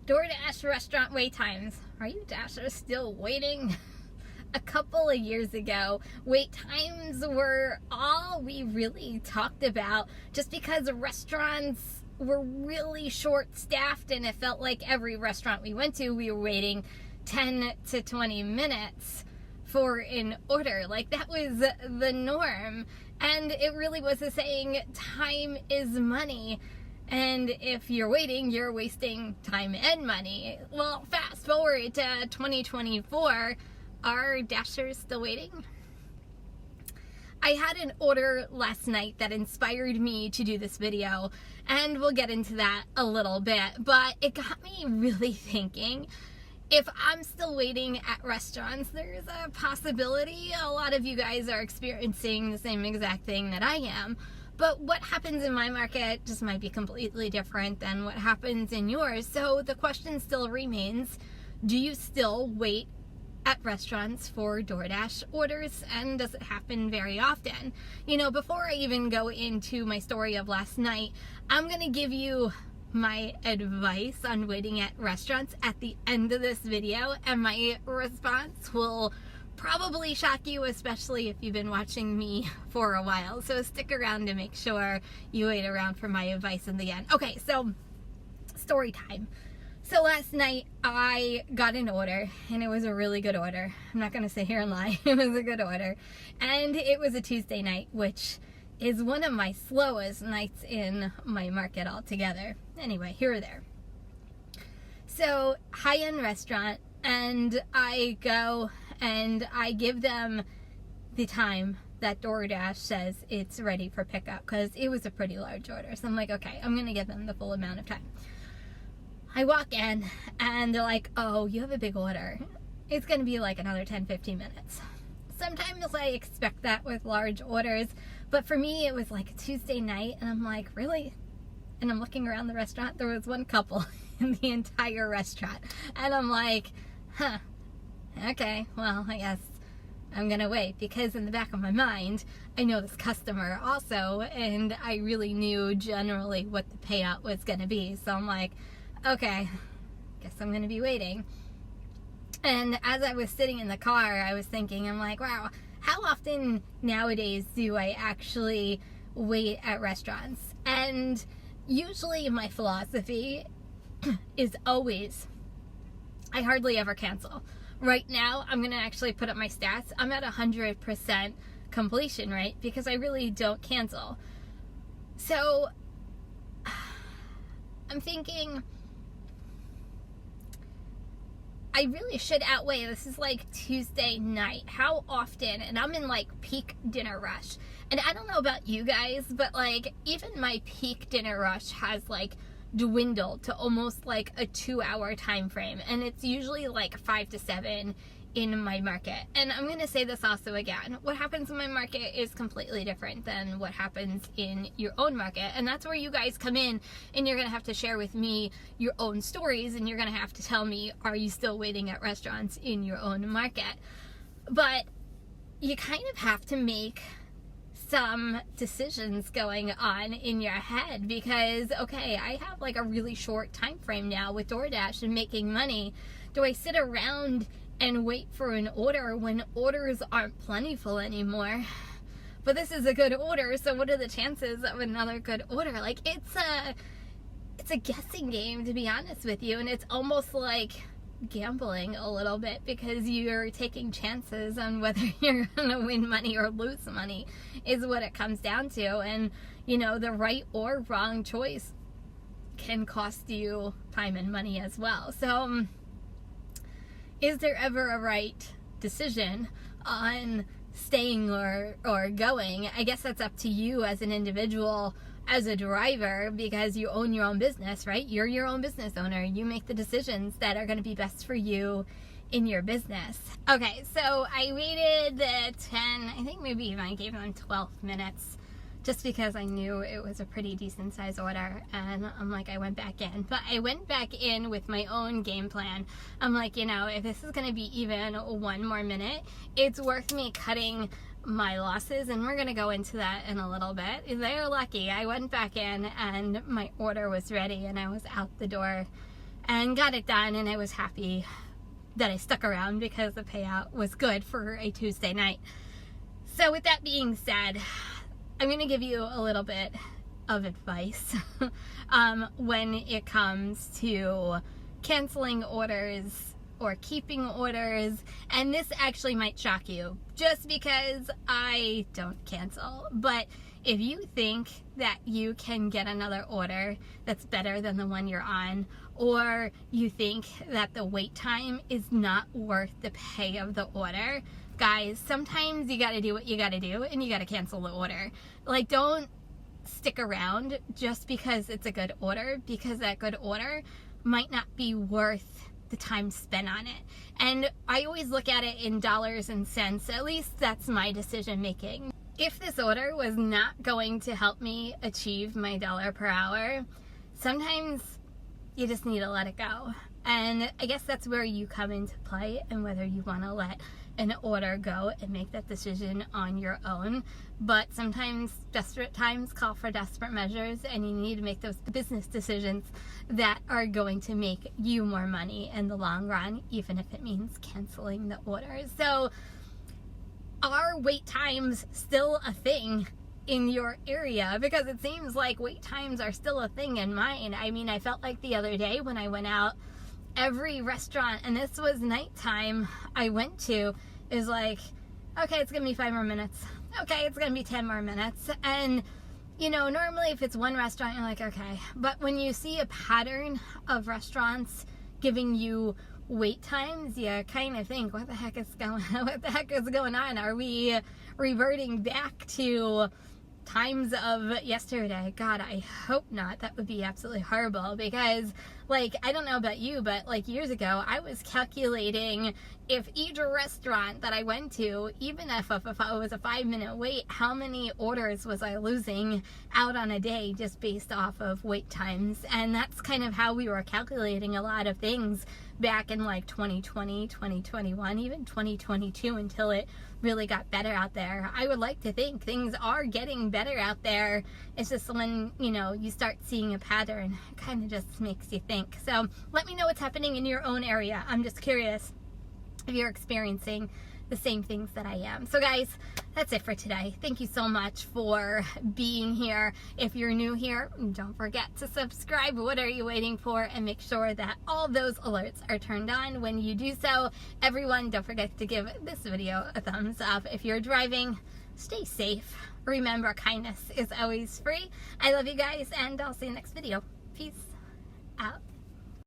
DoorDash restaurant wait times. Are you Dashers still waiting? A couple of years ago, wait times were all we really talked about, just because restaurants were really short-staffed, and it felt like every restaurant we went to, we were waiting 10 to 20 minutes for an order. Like, that was the norm. And it really was a saying, time is money. And if you're waiting, you're wasting time and money. Well, fast forward to 2024, are Dashers still waiting? I had an order last night that inspired me to do this video, and we'll get into that a little bit, but it got me really thinking. If I'm still waiting at restaurants, there's a possibility a lot of you guys are experiencing the same exact thing that I am. But what happens in my market just might be completely different than what happens in yours. So the question still remains, do you still wait at restaurants for DoorDash orders, and does it happen very often? You know, before I even go into my story of last night, I'm going to give you my advice on waiting at restaurants at the end of this video, and my response will probably shock you, especially if you've been watching me for a while. So stick around to make sure you wait around for my advice in the end. Okay, so story time. So last night I got an order, and it was a really good order. I'm not going to sit here and lie. It was a good order. And it was a Tuesday night, which is one of my slowest nights in my market altogether. Anyway, here or there. So, high-end restaurant, and I go and I give them the time that DoorDash says it's ready for pickup, because it was a pretty large order. So I'm like, okay, I'm going to give them the full amount of time. I walk in, and they're like, oh, you have a big order. It's going to be like another 10-15 minutes. Sometimes I expect that with large orders, but for me, it was like a Tuesday night, and I'm like, really? And I'm looking around the restaurant. There was one couple in the entire restaurant, and I'm like, huh, okay, well, I guess I'm going to wait, because in the back of my mind, I know this customer also, and I really knew generally what the payout was going to be. So I'm like, okay, guess I'm going to be waiting. And as I was sitting in the car, I was thinking, I'm like, wow, how often nowadays do I actually wait at restaurants? And usually my philosophy is always, I hardly ever cancel. Right now, I'm going to actually put up my stats. I'm at 100% completion rate, because I really don't cancel. So I'm thinking, I really should outweigh. This is like Tuesday night. How often? And I'm in like peak dinner rush. And I don't know about you guys, but like even my peak dinner rush has like dwindled to almost like a 2-hour time frame. And it's usually like 5 to 7 in my market. And I'm going to say this also again. What happens in my market is completely different than what happens in your own market. And that's where you guys come in, and you're going to have to share with me your own stories, and you're going to have to tell me, are you still waiting at restaurants in your own market? But you kind of have to make some decisions going on in your head, because, okay, I have like a really short time frame now with DoorDash and making money. Do I sit around and wait for an order when orders aren't plentiful anymore? But this is a good order, so what are the chances of another good order? Like, it's a guessing game, to be honest with you, and it's almost like gambling a little bit, because you're taking chances on whether you're gonna win money or lose money is what it comes down to. And you know, the right or wrong choice can cost you time and money as well. So is there ever a right decision on staying or going? I guess that's up to you as an individual, as a driver, because you own your own business, right? You're your own business owner. You make the decisions that are going to be best for you in your business. Okay, so I waited 10, I think maybe even I gave them 12 minutes, just because I knew it was a pretty decent size order. And I'm like, I went back in. But I went back in with my own game plan. I'm like, you know, if this is going to be even 1 more minute, it's worth me cutting my losses, and we're going to go into that in a little bit. They're lucky. I went back in, and my order was ready, and I was out the door and got it done, and I was happy that I stuck around because the payout was good for a Tuesday night. So with that being said, I'm going to give you a little bit of advice when it comes to canceling orders or keeping orders. And this actually might shock you just because I don't cancel. But if you think that you can get another order that's better than the one you're on, or you think that the wait time is not worth the pay of the order, guys, sometimes you gotta do what you gotta do and you gotta cancel the order. Like, don't stick around just because it's a good order, because that good order might not be worth the time spent on it. And I always look at it in dollars and cents. At least that's my decision making. If this order was not going to help me achieve my dollar per hour, sometimes you just need to let it go. And I guess that's where you come into play, and whether you want to let an order go and make that decision on your own. But sometimes desperate times call for desperate measures, and you need to make those business decisions that are going to make you more money in the long run, even if it means canceling the order. So are wait times still a thing in your area? Because it seems like wait times are still a thing in mine. I mean, I felt like the other day when I went out, every restaurant, and this was nighttime, I went to, is like, okay, it's gonna be 5 more minutes. Okay, it's gonna be 10 more minutes. And, you know, normally if it's one restaurant, you're like, okay. But when you see a pattern of restaurants giving you wait times, you kind of think, what the heck is going on? Are we reverting back to times of yesterday? God, I hope not. That would be absolutely horrible, because, like, I don't know about you, but like years ago, I was calculating if each restaurant that I went to, even if it was a 5-minute wait, how many orders was I losing out on a day just based off of wait times. And that's kind of how we were calculating a lot of things back in like 2020, 2021, even 2022, until it really got better out there. I would like to think things are getting better out there. It's just when, you know, you start seeing a pattern, it kind of just makes you think. So let me know what's happening in your own area. I'm just curious if you're experiencing the same things that I am. So guys, that's it for today. Thank you so much for being here. If you're new here, don't forget to subscribe. What are you waiting for? And make sure that all those alerts are turned on when you do so. Everyone, don't forget to give this video a thumbs up. If you're driving, stay safe. Remember, kindness is always free. I love you guys, and I'll see you next video. Peace out.